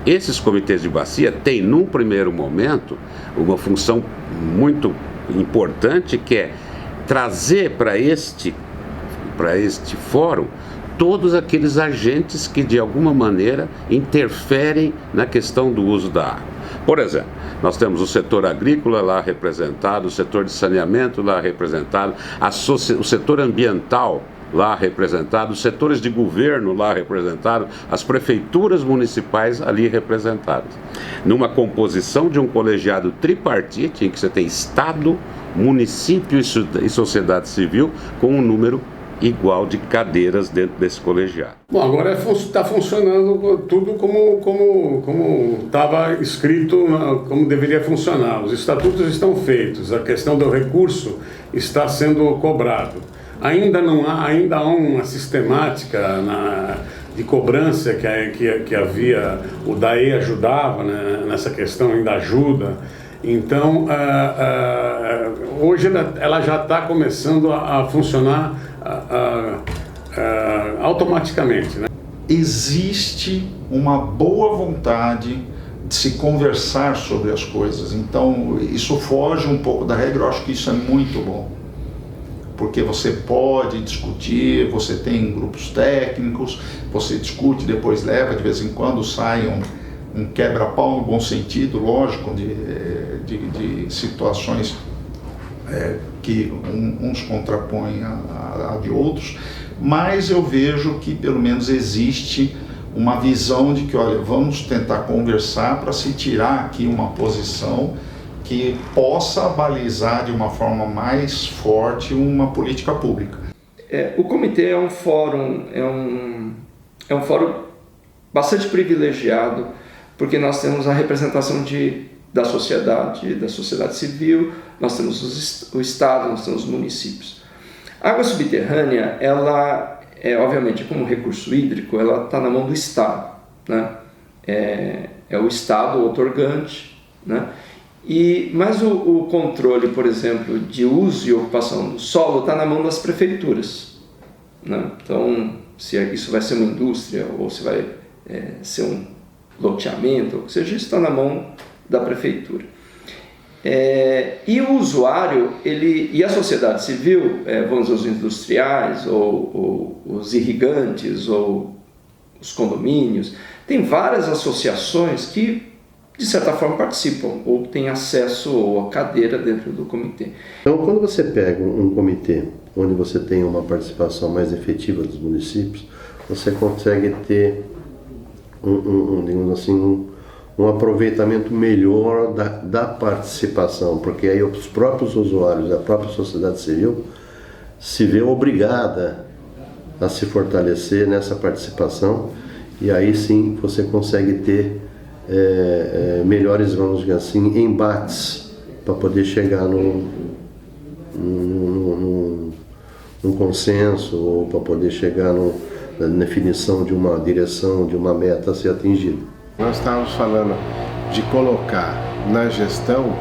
Esses comitês de bacia têm, num primeiro momento, uma função muito importante, que é trazer para este fórum todos aqueles agentes que de alguma maneira interferem na questão do uso da água. Por exemplo, nós temos o setor agrícola lá representado, o setor de saneamento lá representado, o setor ambiental lá representado, os setores de governo lá representados, as prefeituras municipais ali representadas. Numa composição de um colegiado tripartite, em que você tem Estado, município e sociedade civil, com um número igual de cadeiras dentro desse colegiado. Bom, agora está funcionando tudo como estava escrito, como deveria funcionar. Os estatutos estão feitos, a questão do recurso está sendo cobrado. Ainda há uma sistemática de cobrança que havia, o DAE ajudava, né, nessa questão, ainda ajuda. Então, hoje ela já está começando a funcionar automaticamente, né? Existe uma boa vontade de se conversar sobre as coisas, então isso foge um pouco da regra. Eu acho que isso é muito bom, porque você pode discutir, você tem grupos técnicos, você discute, depois leva, de vez em quando sai um quebra-pau no bom sentido, lógico, de situações que uns contrapõem a de outros, mas eu vejo que pelo menos existe uma visão de que, olha, vamos tentar conversar para se tirar aqui uma posição que possa balizar de uma forma mais forte uma política pública. O comitê é um fórum, bastante privilegiado, porque nós temos a representação da sociedade civil, nós temos o Estado, nós temos os municípios. A água subterrânea, ela obviamente, como recurso hídrico, ela está na mão do Estado, né? É o Estado outorgante, né? Mas o controle, por exemplo, de uso e ocupação do solo está na mão das prefeituras, né? Então, se isso vai ser uma indústria ou se vai ser um loteamento, ou seja, isso está na mão da prefeitura. E o usuário, e a sociedade civil, vamos dizer, os industriais, ou os irrigantes, ou os condomínios, tem várias associações que, de certa forma, participam, ou têm acesso ou a cadeira dentro do comitê. Então, quando você pega um comitê onde você tem uma participação mais efetiva dos municípios, você consegue ter digamos assim, um aproveitamento melhor da participação, porque aí os próprios usuários, a própria sociedade civil se vê obrigada a se fortalecer nessa participação, e aí sim você consegue ter melhores, vamos dizer assim, embates para poder chegar num consenso, ou para poder chegar na definição de uma direção, de uma meta a ser atingida. Nós estávamos falando de colocar na gestão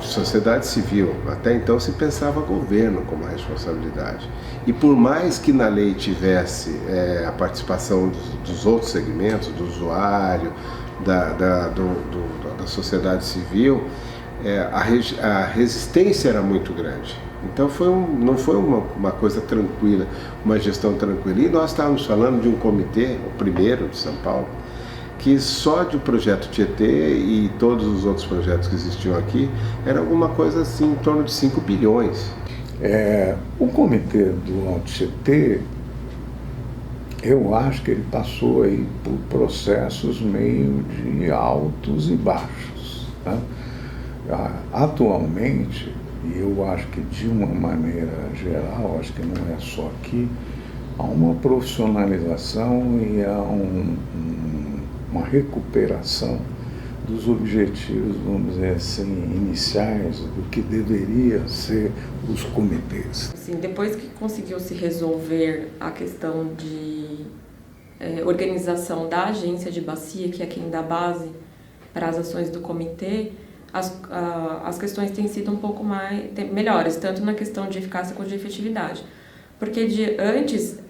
sociedade civil. Até então se pensava governo como responsabilidade. E por mais que na lei tivesse a participação dos outros segmentos, do usuário, da sociedade civil, a resistência era muito grande. Então não foi uma coisa tranquila, uma gestão tranquila. E nós estávamos falando de um comitê, o primeiro de São Paulo, que só de o projeto Tietê e todos os outros projetos que existiam aqui, era alguma coisa assim, em torno de 5 bilhões. O comitê do Alto Tietê, eu acho que ele passou aí por processos meio de altos e baixos, tá? Atualmente, e eu acho que de uma maneira geral, acho que não é só aqui, há uma profissionalização e há uma recuperação dos objetivos, vamos dizer assim, iniciais do que deveria ser os comitês. Assim, depois que conseguiu se resolver a questão de organização da agência de bacia, que é quem dá base para as ações do comitê, as questões têm sido um pouco melhores, tanto na questão de eficácia quanto de efetividade. Porque antes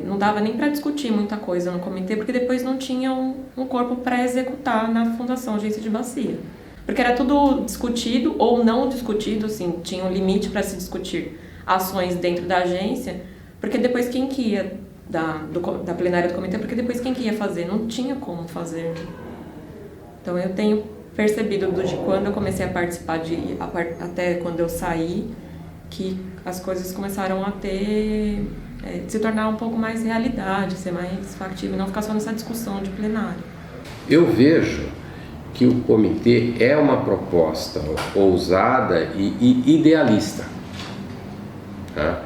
não dava nem para discutir muita coisa no comitê, porque depois não tinha um corpo para executar na Fundação Agência de Bacia. Porque era tudo discutido ou não discutido, assim, tinha um limite para se discutir ações dentro da agência, porque depois quem que ia da plenária do comitê, porque depois quem que ia fazer? Não tinha como fazer. Então eu tenho percebido de quando eu comecei a participar, até quando eu saí, que as coisas começaram a se tornar um pouco mais realidade, ser mais factível, não ficar só nessa discussão de plenário. Eu vejo que o comitê é uma proposta ousada e idealista. Tá?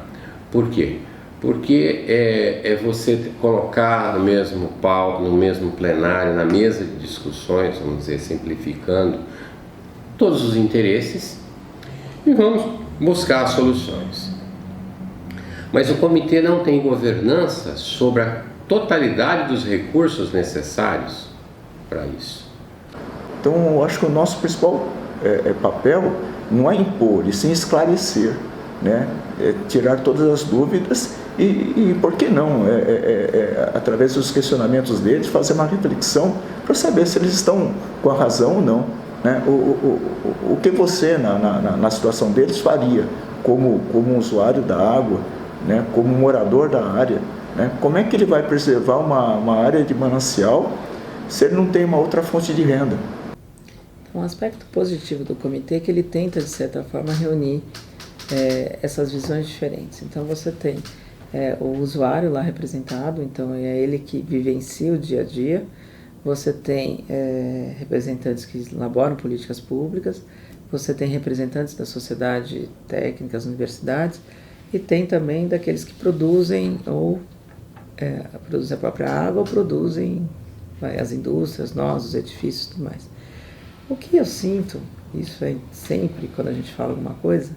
Por quê? Porque é você colocar no mesmo palco, no mesmo plenário, na mesa de discussões, vamos dizer, simplificando, todos os interesses e vamos buscar soluções. Mas o comitê não tem governança sobre a totalidade dos recursos necessários para isso. Então, eu acho que o nosso principal papel não é impor, e sim esclarecer, né? Tirar todas as dúvidas e por que não, através dos questionamentos deles, fazer uma reflexão para saber se eles estão com a razão ou não. Né? O que você, na situação deles, faria como usuário da água, né? Como morador da área? Né? Como é que ele vai preservar uma área de manancial se ele não tem uma outra fonte de renda? Um aspecto positivo do comitê é que ele tenta, de certa forma, reunir essas visões diferentes. Então você tem o usuário lá representado, então é ele que vivencia o dia a dia. Você tem representantes que elaboram políticas públicas, você tem representantes da sociedade técnica, das universidades, e tem também daqueles que produzem produzem a própria água ou produzem as indústrias, nós, os edifícios e tudo mais. O que eu sinto, isso é sempre quando a gente fala alguma coisa,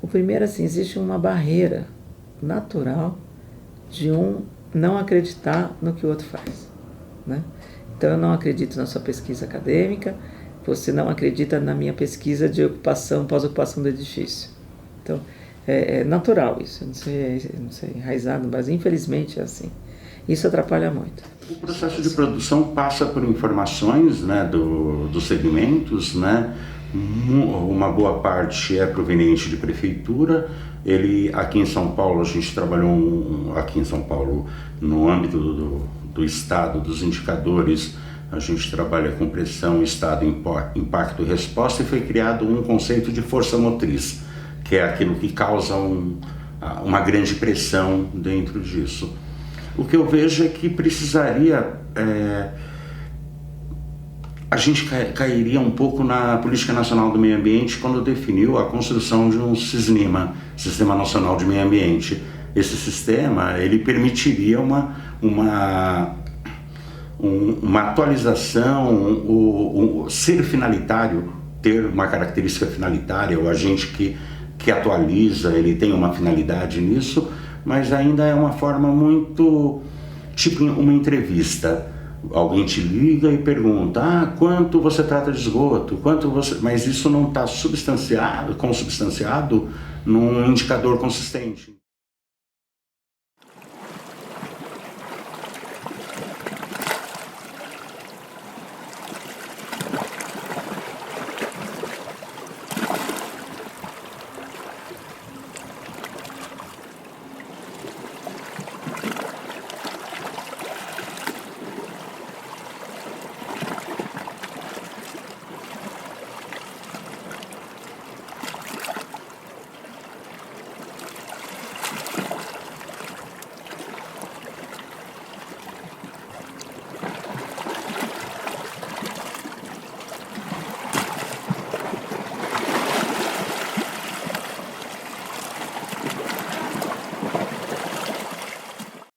o primeiro, assim, existe uma barreira natural de não acreditar no que o outro faz, né? Então, eu não acredito na sua pesquisa acadêmica, você não acredita na minha pesquisa de ocupação, pós-ocupação do edifício. Então, é natural isso, eu não sei enraizado, mas infelizmente é assim. Isso atrapalha muito. O processo de produção passa por informações, né, dos segmentos, né? Uma boa parte é proveniente de prefeitura. Aqui em São Paulo, a gente trabalhou aqui em São Paulo no âmbito do Estado, dos indicadores, a gente trabalha com pressão, estado, impacto e resposta, e foi criado um conceito de força motriz, que é aquilo que causa uma grande pressão dentro disso. O que eu vejo é que precisaria, a gente cairia um pouco na Política Nacional do Meio Ambiente quando definiu a construção de um SISNIMA, Sistema Nacional de Meio Ambiente. Esse sistema, ele permitiria uma atualização, ser finalitário, ter uma característica finalitária, o agente que atualiza, ele tem uma finalidade nisso, mas ainda é uma forma muito, tipo uma entrevista. Alguém te liga e pergunta, quanto você trata de esgoto, mas isso não está consubstanciado num indicador consistente.